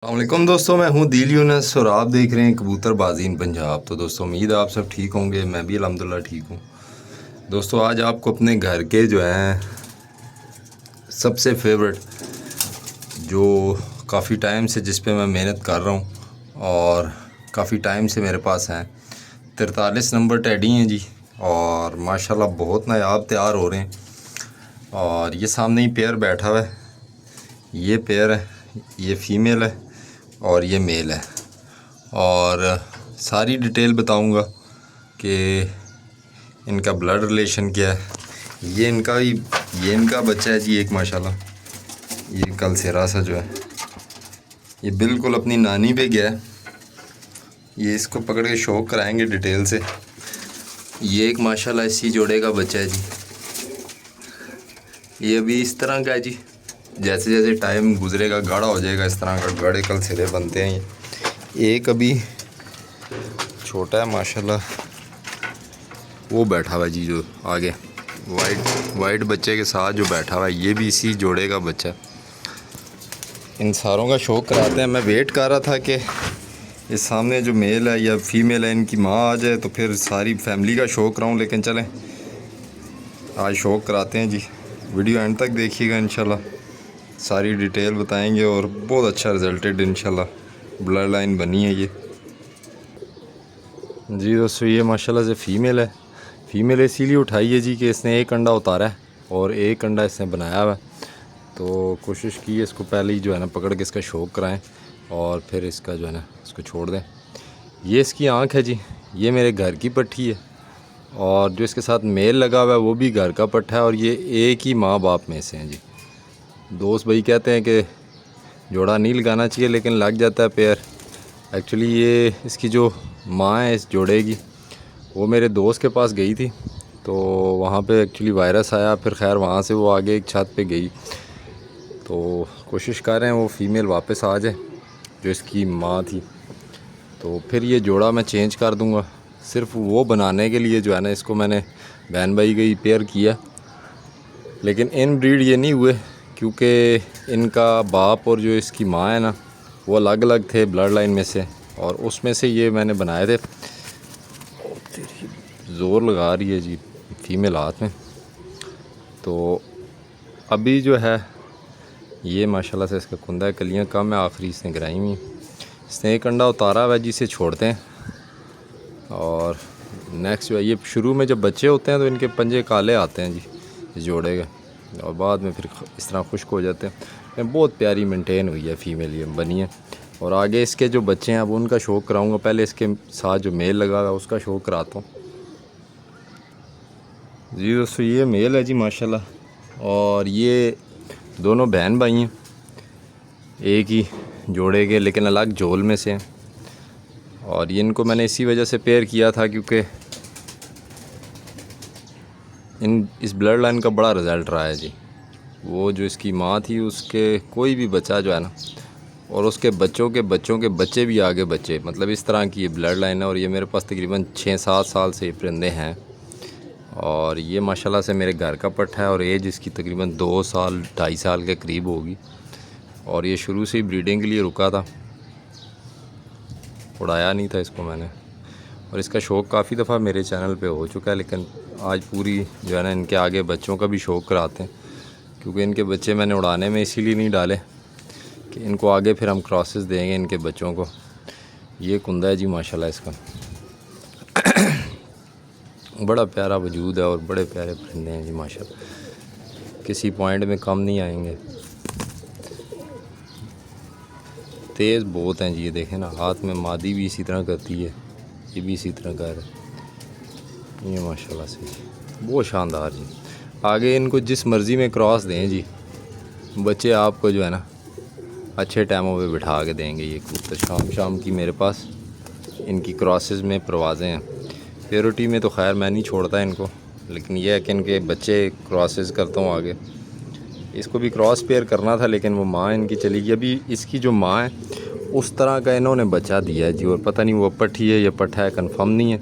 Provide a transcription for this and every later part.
अस्सलामुअलैकुम दोस्तों, मैं हूं दिल यूनस और आप देख रहे हैं कबूतरबाजी इन पंजाब। तो दोस्तों उम्मीद है आप सब ठीक होंगे, मैं भी अल्हम्दुलिल्लाह ठीक हूं। दोस्तों आज आपको अपने घर के जो हैं सबसे फेवरेट, जो काफ़ी टाइम से जिस पे मैं मेहनत कर रहा हूं और काफ़ी टाइम से मेरे पास हैं 43 नंबर टैडी हैं जी। और माशाल्लाह बहुत नायाब तैयार हो रहे हैं। और ये सामने ही पेयर बैठा हुआ है, ये पेयर है, ये फीमेल है और ये मेल है। और सारी डिटेल बताऊंगा कि इनका ब्लड रिलेशन क्या है। ये इनका बच्चा है जी एक, माशाल्लाह ये कल से रासा जो है ये बिल्कुल अपनी नानी पे गया है। ये इसको पकड़ के शौक कराएंगे डिटेल से। ये एक माशाल्लाह इसी जोड़े का बच्चा है जी। ये अभी इस तरह का है जी, जैसे जैसे टाइम गुजरेगा गाढ़ा हो जाएगा, इस तरह का गाढ़े कल सिरे बनते हैं। ये एक अभी छोटा है माशाल्लाह, वो बैठा हुआ है जी जो आगे वाइट बच्चे के साथ जो बैठा हुआ है, ये भी इसी जोड़े का बच्चा। इन सारों का शौक कराते हैं। मैं वेट कर रहा था कि इस सामने जो मेल है या फीमेल है इनकी माँ आ जाए तो फिर सारी फैमिली का शौक कराऊँ, लेकिन चलें आज शौक कराते हैं जी। वीडियो एंड तक देखिएगा, इंशाल्लाह सारी डिटेल बताएंगे और बहुत अच्छा रिजल्टेड इंशाल्लाह ब्लड लाइन बनी है ये जी। दोस्तों ये माशाल्लाह से फ़ीमेल है। फ़ीमेल इसीलिए उठाई है जी कि इसने एक अंडा उतारा है और एक अंडा इसने बनाया हुआ है। तो कोशिश की है इसको पहले ही जो है ना पकड़ के इसका शौक कराएं और फिर इसका जो है ना इसको छोड़ दें। ये इसकी आँख है जी, ये मेरे घर की पट्ठी है और जो इसके साथ मेल लगा हुआ है वो भी घर का पट्ठा है और ये एक ही माँ बाप में से हैं जी। दोस्त भाई कहते हैं कि जोड़ा नहीं लगाना चाहिए लेकिन लग जाता है पेयर। एक्चुअली ये इसकी जो माँ है इस जोड़े की, वो मेरे दोस्त के पास गई थी तो वहाँ पे एक्चुअली वायरस आया, फिर खैर वहाँ से वो आगे एक छत पे गई। तो कोशिश कर रहे हैं वो फ़ीमेल वापस आ जाए जो इसकी माँ थी। तो फिर ये जोड़ा मैं चेंज कर दूँगा, सिर्फ वो बनाने के लिए जो है ना इसको मैंने बहन भाई गई पेयर किया। लेकिन इन ब्रीड ये नहीं हुए क्योंकि इनका बाप और जो इसकी माँ है ना वो अलग अलग थे ब्लड लाइन में से, और उसमें से ये मैंने बनाए थे। ज़ोर लगा रही है जी फीमेल हाथ में। तो अभी जो है ये माशाल्लाह से इसका कुंदा कलियाँ कम है, आखिरी इसने गिराई हुई। इसने एक अंडा उतारा हुआ है जिसे छोड़ते हैं। और नेक्स्ट जो है ये शुरू में जब बच्चे होते हैं तो इनके पंजे काले आते हैं जी इस जोड़े के, और बाद में फिर इस तरह खुश्क हो जाते हैं। बहुत प्यारी मेंटेन हुई है फीमेल ये बनी है। और आगे इसके जो बच्चे हैं अब उनका शौक कराऊंगा। पहले इसके साथ जो मेल लगा हुआ है उसका शौक कराता हूँ जी। दोस्तों ये मेल है जी माशाल्लाह, और ये दोनों बहन भाई हैं एक ही जोड़े के लेकिन अलग जोल में से हैं। और ये इनको मैंने इसी वजह से पेयर किया था क्योंकि इस ब्लड लाइन का बड़ा रिज़ल्ट रहा है जी। वो जो इसकी माँ थी उसके कोई भी बच्चा जो है ना, और उसके बच्चों के बच्चे भी आगे बच्चे, मतलब इस तरह की ये ब्लड लाइन है। और ये मेरे पास तकरीबन 6-7 साल से परिंदे हैं और ये माशाल्लाह से मेरे घर का पट्ठा है और एज इसकी तकरीबन 2 साल 2.5 साल के करीब होगी। और ये शुरू से ही ब्रीडिंग के लिए रुका था, उड़ाया नहीं था इसको मैंने। और इसका शौक़ काफ़ी दफ़ा मेरे चैनल पे हो चुका है, लेकिन आज पूरी जो है ना इनके आगे बच्चों का भी शौक़ कराते हैं क्योंकि इनके बच्चे मैंने उड़ाने में इसीलिए नहीं डाले कि इनको आगे फिर हम क्रॉसेस देंगे इनके बच्चों को। ये कुंदा है जी माशाल्लाह इसका बड़ा प्यारा वजूद है और बड़े प्यारे परिंदे हैं जी माशाल्लाह, किसी पॉइंट में कम नहीं आएंगे। तेज़ बहुत हैं जी, ये देखें ना हाथ में मादी भी इसी तरह करती है, ये भी इसी तरह कर है ये माशाल्लाह से जी, बहुत शानदार जी। आगे इनको जिस मर्ज़ी में क्रॉस दें जी, बच्चे आपको जो है ना अच्छे टाइमों पे बिठा के देंगे। ये कबूतर शाम की मेरे पास इनकी क्रॉसेस में परवाज़ें हैं। प्योरिटी में तो खैर मैं नहीं छोड़ता इनको, लेकिन यह है कि इनके बच्चे क्रॉसेस करता हूँ आगे। इसको भी क्रॉस पेयर करना था लेकिन वो माँ इनकी चली गई। अभी इसकी जो माँ है उस तरह का इन्होंने बच्चा दिया है जी, और पता नहीं वो पट्ठी है या पट्ठा है कंफर्म नहीं है।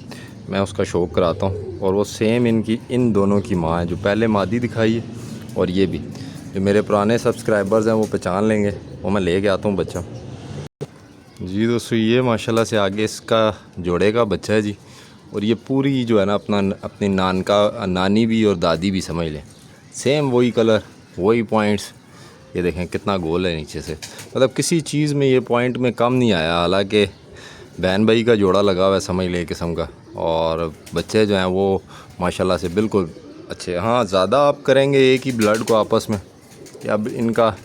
मैं उसका शौक कराता हूँ और वो सेम इन दोनों की माँ है जो पहले मादी दिखाई है। और ये भी जो मेरे पुराने सब्सक्राइबर्स हैं वो पहचान लेंगे, वो मैं ले के आता हूँ बच्चा। जी दोस्तों, ये माशाल्लाह से आगे इसका जोड़े का बच्चा है जी। और ये पूरी जो है ना अपनी नानी भी और दादी भी समझ लें, सेम वही कलर वही पॉइंट्स। ये देखें कितना गोल है नीचे से, मतलब किसी चीज़ में ये पॉइंट में कम नहीं आया। हालांकि बहन भाई का जोड़ा लगा हुआ है समझ ले किस्म का। और बच्चे जो हैं वो माशाल्लाह से बिल्कुल अच्छे। हाँ, ज़्यादा आप करेंगे एक ही ब्लड को आपस में, कि अब इनका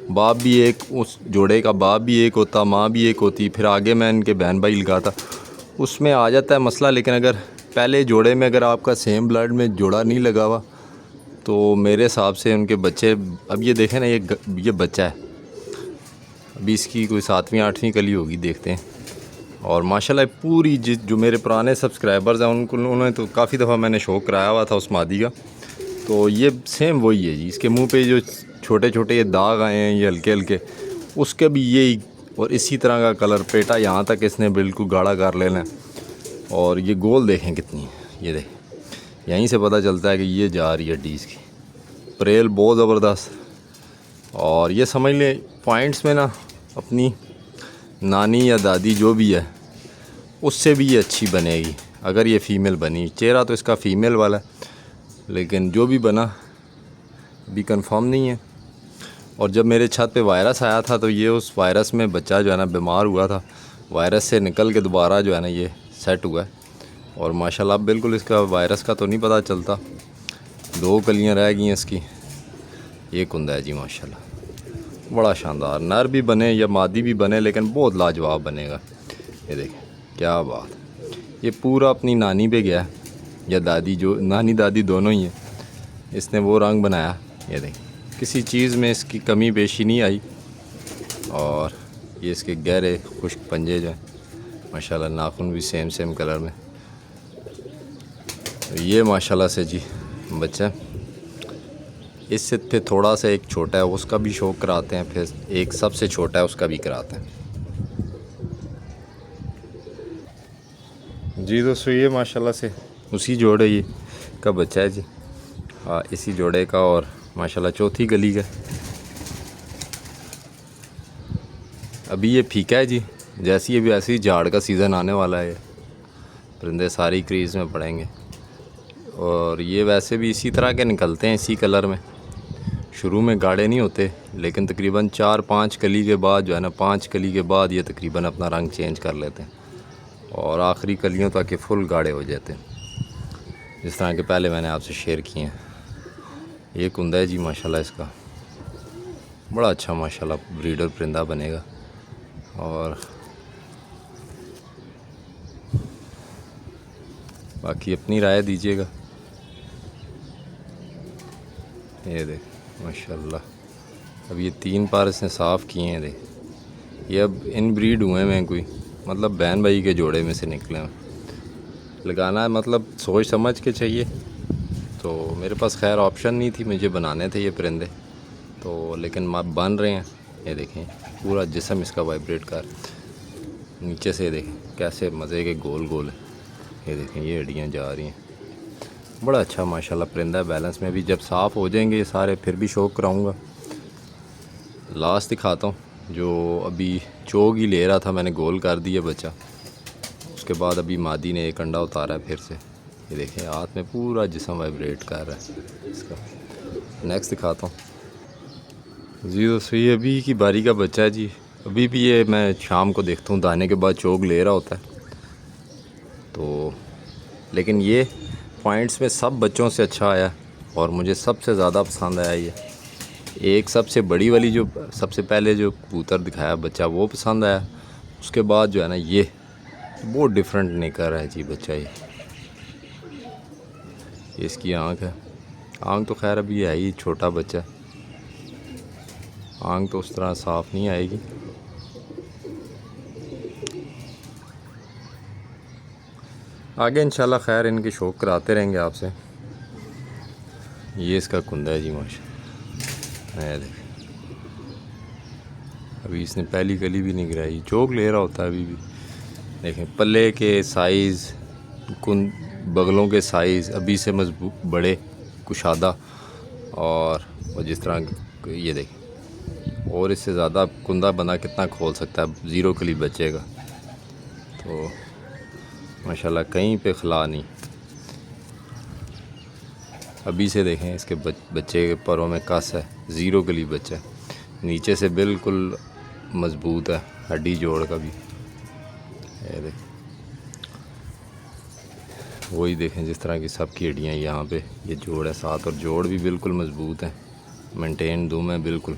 बाप भी एक, उस जोड़े का बाप भी एक होता, माँ भी एक होती, फिर आगे मैं इनके बहन भाई लगाता, उसमें आ जाता है मसला। लेकिन अगर पहले जोड़े में अगर आपका सेम ब्लड में जोड़ा नहीं लगा हुआ तो मेरे हिसाब से उनके बच्चे, अब ये देखें ना, ये बच्चा है, अभी इसकी कोई 7वीं 8वीं कली होगी, देखते हैं। और माशाल्लाह पूरी जो मेरे पुराने सब्सक्राइबर्स हैं उन्होंने तो काफ़ी दफ़ा मैंने शो कराया हुआ था उस मादी का। तो ये सेम वही है जी। इसके मुंह पे जो छोटे छोटे ये दाग आए हैं, ये हल्के हल्के, उसके भी यही और इसी तरह का कलर। पेटा यहाँ तक इसने बिल्कुल गाढ़ा कर लेना है। और ये गोल देखें कितनी है, ये देखें, यहीं से पता चलता है कि ये जा रही है डीज़ की प्रेल बहुत ज़बरदस्त। और ये समझ लें पॉइंट्स में ना अपनी नानी या दादी जो भी है उससे भी ये अच्छी बनेगी अगर ये फ़ीमेल बनी। चेहरा तो इसका फ़ीमेल वाला है, लेकिन जो भी बना अभी कंफर्म नहीं है। और जब मेरे छत पे वायरस आया था तो ये उस वायरस में बच्चा जो है ना बीमार हुआ था, वायरस से निकल के दोबारा जो है ना ये सेट हुआ है। और माशाल्लाह बिल्कुल इसका वायरस का तो नहीं पता चलता। 2 कलियां रह गई हैं इसकी। ये कुंदा है जी माशाल्लाह, बड़ा शानदार। नर भी बने या मादी भी बने, लेकिन बहुत लाजवाब बनेगा। ये देखें क्या बात। ये पूरा अपनी नानी पे गया या दादी, जो नानी दादी दोनों ही हैं, इसने वो रंग बनाया। ये देखें किसी चीज़ में इसकी कमी पेशी नहीं आई। और ये इसके गहरे खुश्क पंजे जो हैं माशाल्लाह, नाखून भी सेम कलर में। ये माशाल्लाह से जी बच्चा। इससे फिर थोड़ा सा एक छोटा है उसका भी शौक कराते हैं, फिर एक सबसे छोटा है उसका भी कराते हैं। जी दोस्तों, ये माशाल्लाह से उसी जोड़े ये का बच्चा है जी। हाँ, इसी जोड़े का। और माशाल्लाह चौथी गली का। अभी ये फीका है जी, जैसी अभी वैसे ही झाड़ का सीज़न आने वाला है, परिंदे सारी क्रीज़ में पड़ेंगे। और ये वैसे भी इसी तरह के निकलते हैं, इसी कलर में। शुरू में गाढ़े नहीं होते, लेकिन तकरीबन 4-5 कली के बाद जो है ना, 5 कली के बाद ये तकरीबन अपना रंग चेंज कर लेते हैं और आखिरी कलियों तक के फुल गाढ़े हो जाते हैं, जिस तरह के पहले मैंने आपसे शेयर किए हैं। ये कुंदा है जी माशाल्लाह, इसका बड़ा अच्छा माशाल्लाह ब्रीडर परिंदा बनेगा। और बाकी अपनी राय दीजिएगा। ये देख माशाल्लाह, अब ये 3 पार इसने साफ़ किए हैं। देख ये अब इन ब्रीड हुए हैं, कोई मतलब बहन भाई के जोड़े में से निकले हैं। लगाना है मतलब सोच समझ के चाहिए। तो मेरे पास खैर ऑप्शन नहीं थी, मुझे बनाने थे ये परिंदे तो, लेकिन बन रहे हैं। ये देखें पूरा जिस्म इसका वाइब्रेट कर, नीचे से देखें कैसे मज़े के गोल गोल है। ये देखें ये हड्डियाँ जा रही हैं। बड़ा अच्छा माशाल्लाह परिंदा है, बैलेंस में भी। जब साफ़ हो जाएंगे ये सारे फिर भी शौक कराऊँगा। लास्ट दिखाता हूँ, जो अभी चोग ही ले रहा था, मैंने गोल कर दिया बच्चा। उसके बाद अभी मादी ने एक अंडा उतारा है फिर से। ये देखें हाथ में पूरा जिस्म वाइब्रेट कर रहा है इसका। नेक्स्ट दिखाता हूँ जी दोस्तों, ये अभी की बारी का बच्चा है जी। अभी भी ये मैं शाम को देखता हूँ दाने के बाद चोग ले रहा होता है तो। लेकिन ये पॉइंट्स में सब बच्चों से अच्छा आया और मुझे सबसे ज़्यादा पसंद आया ये। एक सबसे बड़ी वाली जो सबसे पहले जो कबूतर दिखाया बच्चा वो पसंद आया। उसके बाद जो है ना ये बहुत डिफरेंट निकल रहा है जी बच्चा। ये इसकी आँख है, आँख तो खैर अभी है ही छोटा बच्चा, आँख तो उस तरह साफ़ नहीं आएगी। आगे इंशाल्लाह खैर इनके शौक कराते रहेंगे आपसे। ये इसका कुंदा है जी माशा। देख अभी इसने पहली कली भी नहीं गिराई, चोक ले रहा होता है अभी भी। देखें पल्ले के साइज़, बगलों के साइज़ अभी से मजबूत बड़े कुशादा। और जिस तरह ये देखें और इससे ज़्यादा कुंदा बंदा कितना खोल सकता है 0 कली बच्चे का। तो माशाल्लाह कहीं पे खला नहीं। अभी से देखें इसके बच्चे के पैरों में कस है, 0 कली बच्चा है, नीचे से बिल्कुल मज़बूत है, हड्डी जोड़ का भी। ये देखें, वही देखें जिस तरह की सबकी हड्डियाँ यहाँ पे ये जोड़ है साथ, और जोड़ भी बिल्कुल मज़बूत है, मेंटेन दुम है बिल्कुल,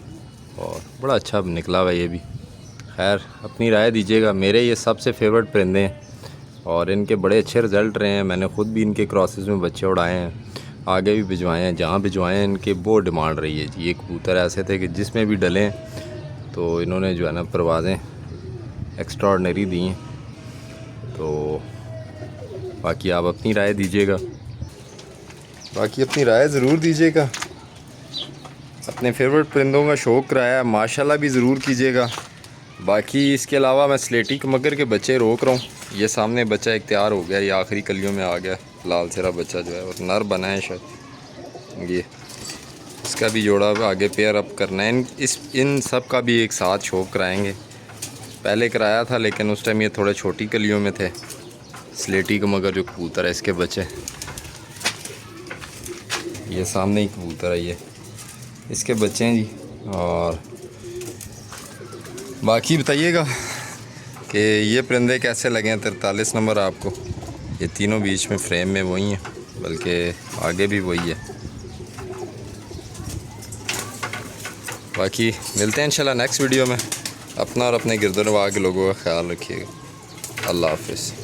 और बड़ा अच्छा निकला हुआ ये भी। खैर अपनी राय दीजिएगा। मेरे ये सबसे फेवरेट परिंदे हैं और इनके बड़े अच्छे रिज़ल्ट रहे हैं। मैंने ख़ुद भी इनके क्रॉसेस में बच्चे उड़ाए हैं, आगे भी भिजवाए हैं, जहाँ भिजवाए हैं इनके बहुत डिमांड रही है जी। ये कबूतर ऐसे थे कि जिसमें भी डलें तो इन्होंने जो है ना परवाज़ें एक्स्ट्राऑर्डिनरी दी हैं। तो बाकी आप अपनी राय दीजिएगा, ज़रूर दीजिएगा। अपने फेवरेट परिंदों का शौक़ कराया माशाल्लाह भी ज़रूर कीजिएगा। बाकी इसके अलावा मैं स्लेटी मगर के बच्चे रोक रहा हूँ। ये सामने बच्चा एक तैयार हो गया, ये आखिरी कलियों में आ गया, लाल सिरा बच्चा जो है और नर बना है शायद। ये इसका भी जोड़ा आगे पेयर अप करना है। इन सब का भी एक साथ शौक़ कराएंगे। पहले कराया था लेकिन उस टाइम ये थोड़े छोटी कलियों में थे। स्लेटी का मगर जो कबूतर है इसके बच्चे, ये सामने ही कबूतर है, ये इसके बच्चे हैं जी। और बाकी बताइएगा कि ये परिंदे कैसे लगे हैं। 43 नंबर आपको, ये तीनों बीच में फ्रेम में वही हैं, बल्कि आगे भी वही है। बाकी मिलते हैं इंशाल्लाह नेक्स्ट वीडियो में। अपना और अपने गिरदोनवां के लोगों का ख्याल रखिएगा। अल्लाह हाफ़िज़।